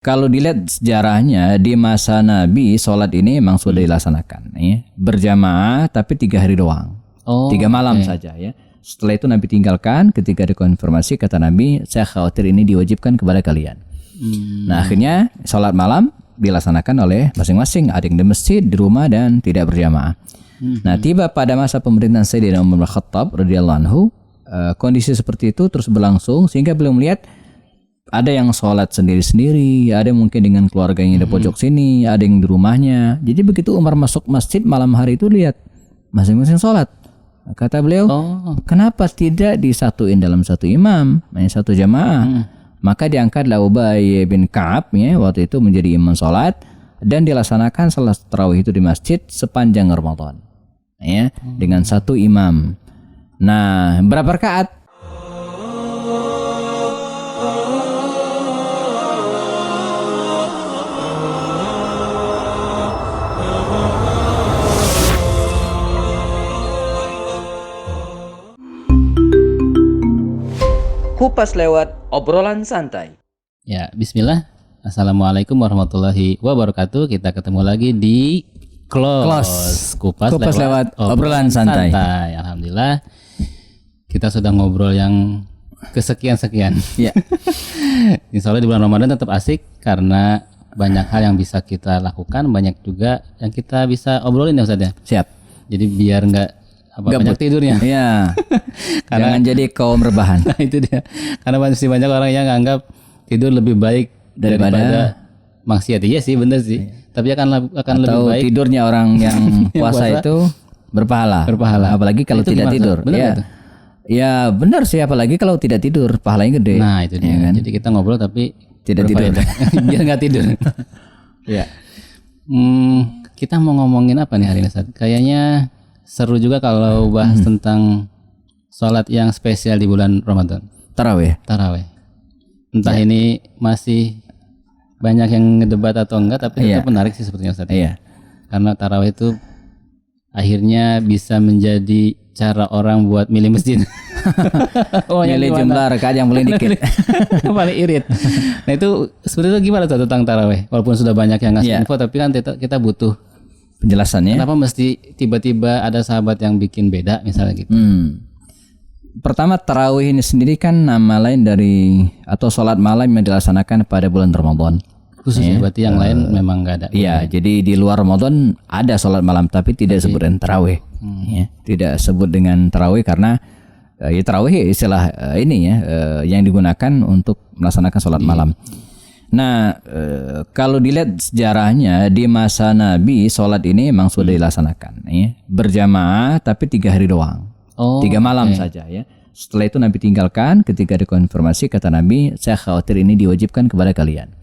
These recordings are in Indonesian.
Kalau dilihat sejarahnya di masa Nabi, sholat ini memang sudah dilaksanakan, ya, berjamaah tapi 3 hari doang, 3 malam saja, ya. Setelah itu Nabi tinggalkan. Ketika dikonfirmasi kata Nabi, saya khawatir ini diwajibkan kepada kalian. Nah akhirnya sholat malam dilaksanakan oleh masing-masing, ada yang di masjid, di rumah dan tidak berjamaah. Nah tiba pada masa pemerintahan Sayyidina Umar bin Khattab radhiyallahu anhu, kondisi seperti itu terus berlangsung sehingga beliau melihat ada yang sholat sendiri-sendiri, ada mungkin dengan keluarganya di pojok sini, ada yang di rumahnya. Jadi begitu Umar masuk masjid malam hari itu lihat masing-masing sholat. Kata beliau, kenapa tidak disatuin dalam satu imam, satu jamaah? Maka diangkatlah Ubay bin Ka'ab, ya, waktu itu menjadi imam sholat dan dilaksanakan salat tarawih itu di masjid sepanjang Ramadan, ya, dengan satu imam. Nah, berapa rakaat? Kupas lewat obrolan santai. Ya, bismillah. Assalamualaikum warahmatullahi wabarakatuh. Kita ketemu lagi di Close. Kupas lewat obrolan santai. Alhamdulillah. Kita sudah ngobrol yang kesekian-sekian. Ya. Insya Allah di bulan Ramadan tetap asik karena banyak hal yang bisa kita lakukan, banyak juga yang kita bisa obrolin ya Ustaz ya. Siap. Jadi biar nggak banyak tidurnya. Iya. Jangan jadi kaum rebahan. Nah, itu dia. Karena masih banyak orang yang anggap tidur lebih baik daripada maksiat. Iya sih, benar sih. Tapi akan lebih baik tidurnya orang yang puasa itu berpahala. Apalagi kalau tidak tidur. Benar ya. Itu? Ya benar sih, apalagi kalau tidak tidur pahalanya gede. Nah itu dia. Ya, kan? Jadi kita ngobrol tapi tidak tidur. Biar nggak tidur. Ya. Kita mau ngomongin apa nih hari ini, Ustaz? Kayaknya seru juga kalau bahas tentang sholat yang spesial di bulan Ramadan. Tarawih. Entah ini masih banyak yang ngedebat atau enggak, tapi itu menarik sih sepertinya Ustaz. Iya. Karena tarawih itu akhirnya bisa menjadi cara orang buat milih masjid. Milih jumlah rakaat yang paling dikit. Paling irit. Nah itu sebenarnya gimana tuh tentang tarawih? Walaupun sudah banyak yang ngasih info, tapi kan kita butuh penjelasannya. Kenapa mesti tiba-tiba ada sahabat yang bikin beda misalnya gitu? Pertama, tarawih ini sendiri kan nama lain dari atau sholat malam yang dilaksanakan pada bulan Ramadan. Khususnya berarti yang lain memang nggak ada. Iya, jadi di luar Ramadan ada sholat malam tapi tidak sebut dengan tarawih. Ya, tidak sebut dengan tarawih karena ya tarawih istilah yang digunakan untuk melaksanakan sholat malam. Nah, kalau dilihat sejarahnya di masa Nabi, sholat ini memang sudah dilaksanakan, ya, berjamaah tapi 3 hari doang, 3 malam saja, ya. Setelah itu Nabi tinggalkan. Ketika dikonfirmasi kata Nabi, saya khawatir ini diwajibkan kepada kalian.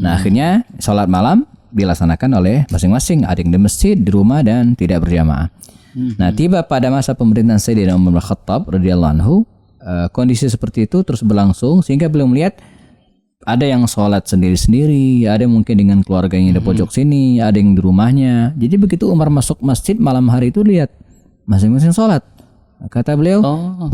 Nah akhirnya sholat malam dilaksanakan oleh masing-masing, ada yang di masjid, di rumah dan tidak berjamaah. Nah tiba pada masa pemerintahan Sayyidina Umar bin Khattab radhiyallahu anhu, kondisi seperti itu terus berlangsung sehingga beliau melihat ada yang sholat sendiri-sendiri, ada mungkin dengan keluarganya di pojok sini, ada yang di rumahnya. Jadi begitu Umar masuk masjid malam hari itu lihat masing-masing sholat. Kata beliau,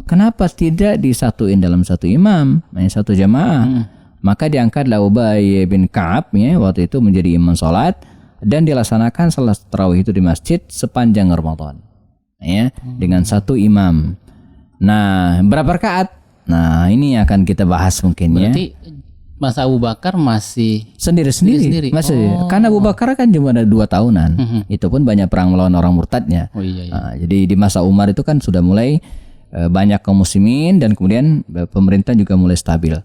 kenapa tidak disatuin dalam satu imam, satu jamaah? Maka diangkatlah Ubay bin Ka'ab, ya, waktu itu menjadi imam sholat dan dilaksanakan salat tarawih itu di masjid sepanjang Ramadan, ya, dengan satu imam. Nah berapa rakaat? Nah ini akan kita bahas mungkin. Berarti masa Abu Bakar masih sendiri-sendiri. Karena Abu Bakar kan cuma ada 2 tahunan. Itu pun banyak perang melawan orang murtadnya. Nah, jadi di masa Umar itu kan sudah mulai banyak kaum muslimin dan kemudian pemerintah juga mulai stabil.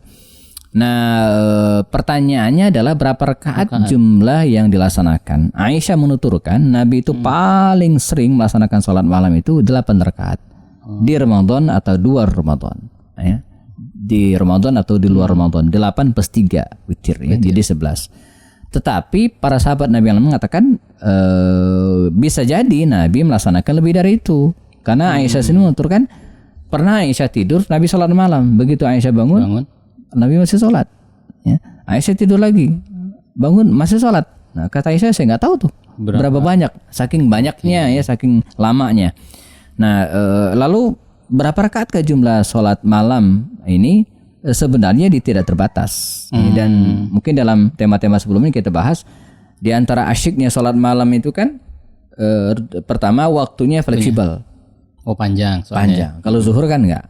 Nah, pertanyaannya adalah berapa rakaat jumlah yang dilaksanakan? Aisyah menuturkan Nabi itu paling sering melaksanakan sholat malam itu 8 rakaat di Ramadan atau 2 Ramadan, ya. Di Ramadan atau di luar Ramadan 8 plus 3 witir, ya, jadi 11. Tetapi para sahabat Nabi yang mengatakan bisa jadi Nabi melaksanakan lebih dari itu. Karena Aisyah sendiri menuturkan pernah Aisyah tidur, Nabi sholat malam. Begitu Aisyah bangun Nabi masih sholat, ya. Aisyah tidur lagi, bangun masih sholat. Nah kata Aisyah, saya nggak tahu tuh berapa banyak, saking banyaknya, ya, saking lamanya. Nah lalu berapa rakaat ke jumlah sholat malam ini sebenarnya tidak terbatas. Dan mungkin dalam tema-tema sebelumnya kita bahas di antara asyiknya sholat malam itu kan pertama waktunya fleksibel. Oh panjang. Panjang. Kalau zuhur kan enggak.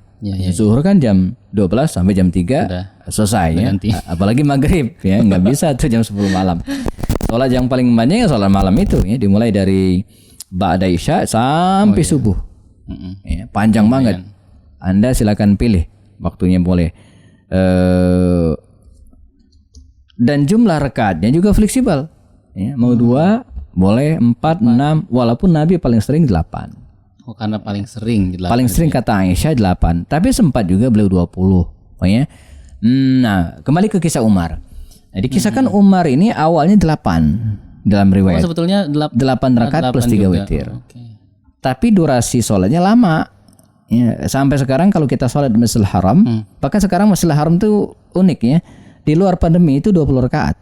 Zuhur kan jam 12 sampai jam 3 selesai ya. Apalagi maghrib ya nggak bisa tuh jam 10 malam. Sholat yang paling banyak ya sholat malam itu ya, dimulai dari ba'da isya sampai subuh. Ya, panjang banget. Anda silakan pilih waktunya boleh. Dan jumlah rakaatnya juga fleksibel. Ya, mau 2, boleh 4, 6, walaupun Nabi paling sering 8. Oh, karena paling sering 8. Paling sering kata Aisyah 8, tapi sempat juga beliau 20. Ya. Nah, kembali ke kisah Umar. Nah, dikisahkan Umar ini awalnya 8 dalam riwayat. Sebetulnya 8 rakaat plus 3 witir. Okay. Tapi durasi sholatnya lama. Ya, sampai sekarang kalau kita sholat di Masjidil Haram, bahkan sekarang Masjidil Haram itu unik ya. Di luar pandemi itu 20 rakaat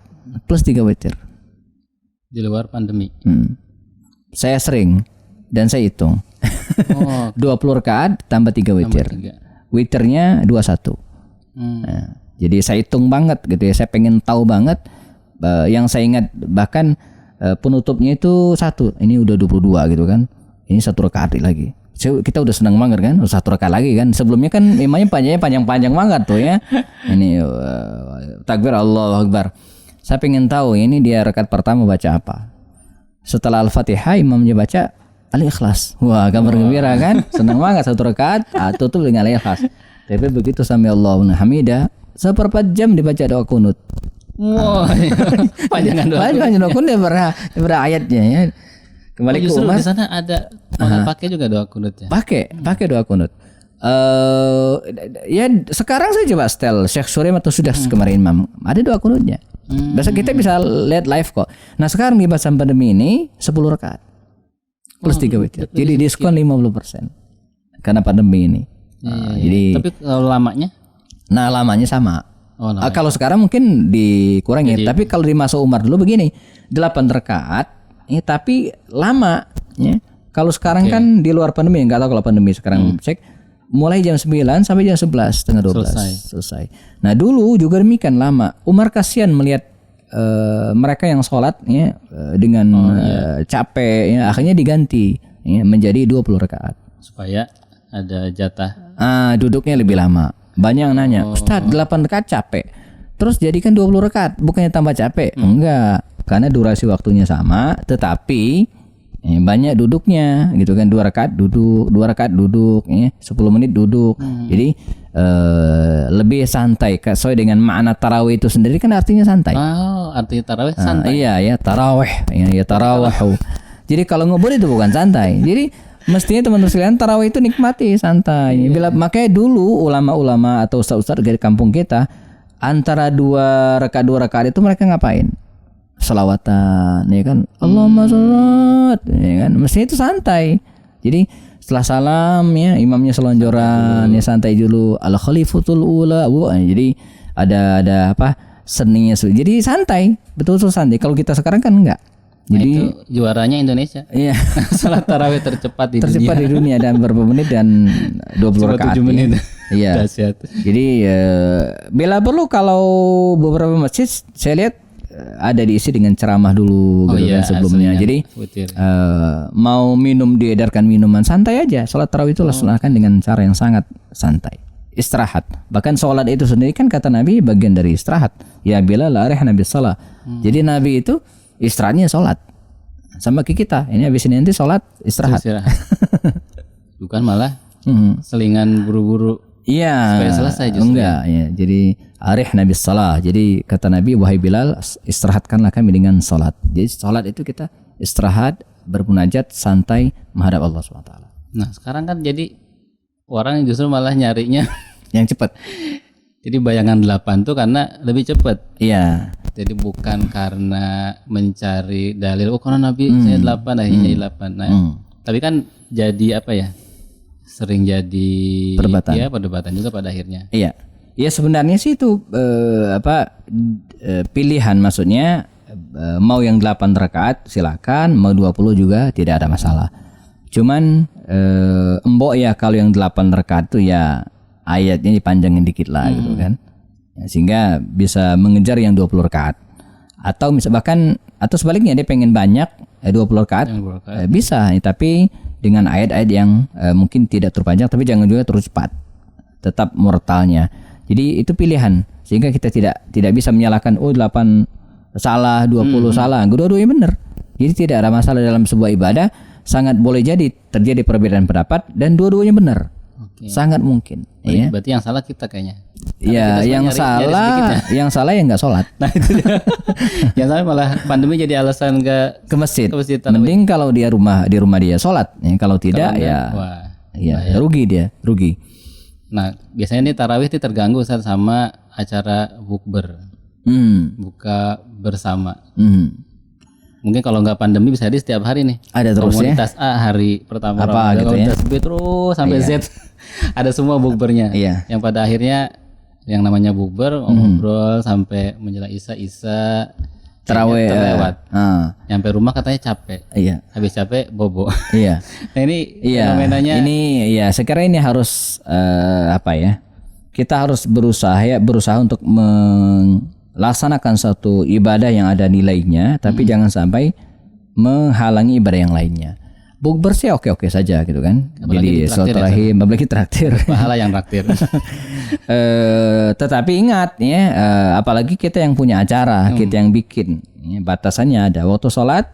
plus 3 witir. Di luar pandemi. Saya sering dan saya hitung. 20 rakaat tambah 3 witir. Witirnya 21. Nah, jadi saya hitung banget gitu ya. Saya pengen tahu banget. Yang saya ingat bahkan penutupnya itu 1. Ini udah 22 gitu kan. Ini 1 rakaat lagi. Kita udah senang banget kan, 1 rakaat lagi kan. Sebelumnya kan imamnya panjang banget tuh ya. Ini takbir Allahu Akbar. Saya pengen tahu ini dia rakaat pertama baca apa. Setelah Al-Fatihah imamnya baca Al-Ikhlas. Wah, kabar gembira kan? Senang banget 1 rakaat tutup dengan Al-Ikhlas. Tapi begitu sampai Allahu hamidah, seperempat jam dibaca doa kunut. Wow. Panjangan doa kunut daripada ayatnya ya. Kembali ke Umar. Di sana ada pakai juga doa kunut ya. Pakai doa kunut. Ya sekarang saya coba setel Syekh Surem atau sudah kemarin imam ada doa kunutnya. Biasa kita bisa lihat live kok. Nah sekarang di masa pandemi ini 10 rakaat plus 3 witir. Jadi diskon 50% karena pandemi ini. Jadi tapi kalau lamanya? Nah lamanya sama. Kalau sekarang mungkin dikurangi. Tapi kalau di masa Umar dulu begini 8 rakaat ya, tapi lama ya. Kalau sekarang kan di luar pandemi, nggak tahu kalau pandemi sekarang cek mulai jam 9 sampai jam 11 setengah 12 selesai. Nah dulu juga demikian lama. Umar kasihan melihat mereka yang sholat ya, dengan capek ya, akhirnya diganti ya, menjadi 20 rakaat supaya ada jatah. Duduknya lebih lama. Banyak yang nanya, Ustadz 8 rakaat capek, terus jadikan 20 rakaat bukannya tambah capek? Enggak, karena durasi waktunya sama, tetapi banyak duduknya gitu kan. 2 rakaat duduk ya, 10 menit duduk. Jadi lebih santai sesuai dengan makna tarawih itu sendiri kan artinya santai. Artinya tarawih santai. Iya ya, tarawih ya tarawih. Jadi kalau ngebut itu bukan santai. Jadi mestinya teman-teman sekalian tarawih itu nikmati santai. Makanya dulu ulama-ulama atau ustaz-ustaz dari kampung kita antara 2 rakaat itu mereka ngapain? Selawatan ya kan, Allahumma shollat ya kan, mestinya itu santai. Jadi setelah salam ya imamnya selonjoran ya, santai dulu. Al khalifatul ula jadi ada apa seninya, jadi santai, betul-betul santai. Kalau kita sekarang kan enggak. Jadi itu juaranya Indonesia. Iya. Salat tarawih tercepat di dunia dan berapa menit dan 20 rakaat. 7 menit. Iya. Jadi bila perlu kalau beberapa masjid saya lihat ada diisi dengan ceramah dulu gitu kan sebelumnya. Jadi mau minum diedarkan minuman santai aja. Salat tarawih itu laksanakan dengan cara yang sangat santai. Istirahat. Bahkan salat itu sendiri kan kata Nabi bagian dari istirahat. Ya Bilal arihna bis shalah. Jadi Nabi itu istirahatnya salat. Sama kayak kita. Ini habis ini nanti salat istirahat. Bukan malah selingan buru-buru. Iya. Supaya selesai justru. Enggak ya. Jadi arihna bis shalah. Jadi kata Nabi, wahai Bilal, istirahatkanlah kami dengan salat. Jadi salat itu kita istirahat, bermunajat, santai menghadap Allah SWT. Nah, sekarang kan jadi orang justru malah nyarinya yang cepat. Jadi bayangan 8 tuh karena lebih cepat. Iya. Jadi bukan karena mencari dalil karena Nabi saya 8 akhirnya 8. Nah, tapi kan jadi apa ya? Sering jadi perdebatan juga pada akhirnya. Iya. Ya sebenarnya sih itu pilihan, maksudnya mau yang 8 rakaat silakan, mau 20 juga tidak ada masalah. Cuman embok ya kalau yang 8 rakaat itu ya ayatnya dipanjangin dikit lah gitu kan. Ya, sehingga bisa mengejar yang 20 rakaat. Atau bahkan atau sebaliknya dia pengen banyak 20 rakaat bisa, tapi dengan ayat-ayat yang mungkin tidak terpanjang tapi jangan juga terus cepat. Tetap mortalnya. Jadi itu pilihan. Sehingga kita tidak bisa menyalahkan 8 salah, 20 salah. Dua-duanya benar. Jadi tidak ada masalah dalam sebuah ibadah. Sangat boleh jadi terjadi perbedaan pendapat dan dua-duanya benar. Sangat mungkin. Berarti yang salah kita kayaknya. Iya, yang salah yang nggak sholat. Nah itu yang salah malah pandemi jadi alasan nggak ke masjid. Mending kalau dia di rumah dia sholat. Ya, kalau tidak rugi dia. Nah biasanya nih tarawih itu terganggu sama acara bukber, buka bersama. Mungkin kalau nggak pandemi bisa jadi setiap hari nih. Ada terus komunitas A hari pertama apa gitu ya. B terus sampai Z. Ada semua bukbernya. Yang pada akhirnya yang namanya bukber ngobrol sampai menjelang Isya tarawih terlewat. Nyampe rumah katanya capek. Habis capek bobo. Nah ini fenomenanya. Ini sekarang ini harus kita harus berusaha untuk melaksanakan satu ibadah yang ada nilainya, tapi jangan sampai menghalangi ibadah yang lainnya. Bukber sih oke saja gitu kan. Apalagi jadi silaturahim, apalagi traktir. Pahala yang traktir. Tetapi ingat ya, apalagi kita yang punya acara, kita yang bikin, batasannya ada. Waktu sholat,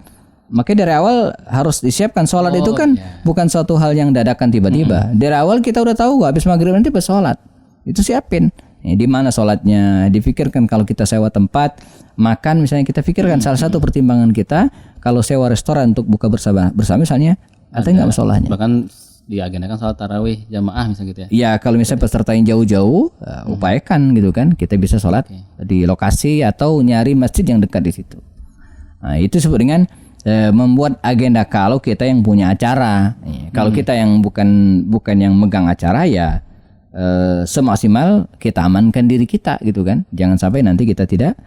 makanya dari awal harus disiapkan. Sholat itu kan bukan suatu hal yang dadakan tiba-tiba. Dari awal kita udah tahu habis maghrib nanti sholat. Itu siapin. Di mana sholatnya, dipikirkan. Kalau kita sewa tempat makan misalnya, kita pikirkan salah satu pertimbangan kita kalau sewa restoran untuk buka bersama misalnya ada nggak masalahnya. Bahkan diagendakan sholat tarawih jamaah misalnya gitu ya. Ya kalau misalnya peserta yang jauh-jauh upayakan gitu kan, kita bisa sholat di lokasi atau nyari masjid yang dekat di situ. Nah itu disebut dengan membuat agenda kalau kita yang punya acara. Kalau kita yang bukan yang megang acara ya semaksimal kita amankan diri kita gitu kan. Jangan sampai nanti kita tidak.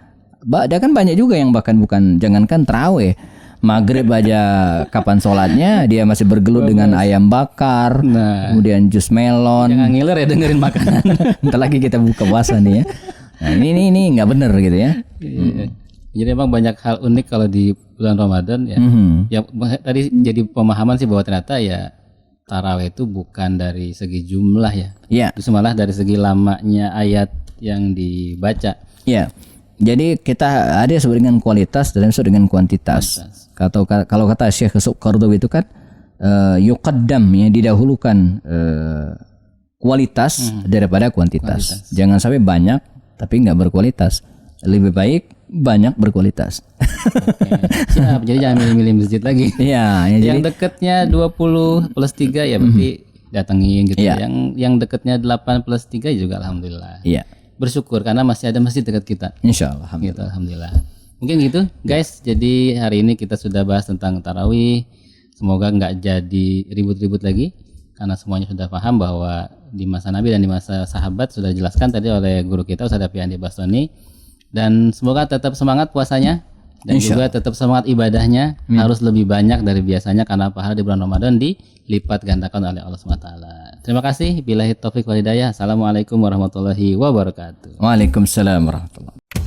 Ada kan banyak juga yang bahkan jangankan tarawih, maghrib aja kapan sholatnya dia masih bergelut dengan ayam bakar, kemudian jus melon. Jangan ngiler ya dengerin makanan. Ntar lagi kita buka puasa nih ya. Nah ini nggak bener gitu ya. Jadi emang banyak hal unik kalau di bulan Ramadan ya. Ya tadi jadi pemahaman sih bahwa ternyata ya tarawih itu bukan dari segi jumlah ya. Justru malah dari segi lamanya ayat yang dibaca. Jadi kita ada disebut dengan kualitas dan disebut dengan kuantitas. Kalau kata Syekh Qardawi itu kan yuqaddam ya, didahulukan kualitas daripada kuantitas. Jangan sampai banyak tapi nggak berkualitas. Lebih baik banyak berkualitas. Siap. Jadi jangan milih-milih masjid lagi. Yang dekatnya 20 plus 3 ya berarti datengin gitu. Yang dekatnya 8 plus 3 juga alhamdulillah. Bersyukur karena masih ada masjid dekat kita. Insyaallah. Alhamdulillah. Mungkin gitu guys. Jadi hari ini kita sudah bahas tentang tarawih. Semoga nggak jadi ribut-ribut lagi karena semuanya sudah paham bahwa di masa Nabi dan di masa sahabat sudah dijelaskan tadi oleh guru kita Ustaz Afiandi Bastoni. Dan semoga tetap semangat puasanya dan juga tetap semangat ibadahnya. Harus lebih banyak dari biasanya karena pahala di bulan Ramadan dilipat gandakan oleh Allah SWT. Terima kasih. Billahi taufik wal hidayah. Assalamualaikum warahmatullahi wabarakatuh. Waalaikumsalam warahmatullahi wabarakatuh.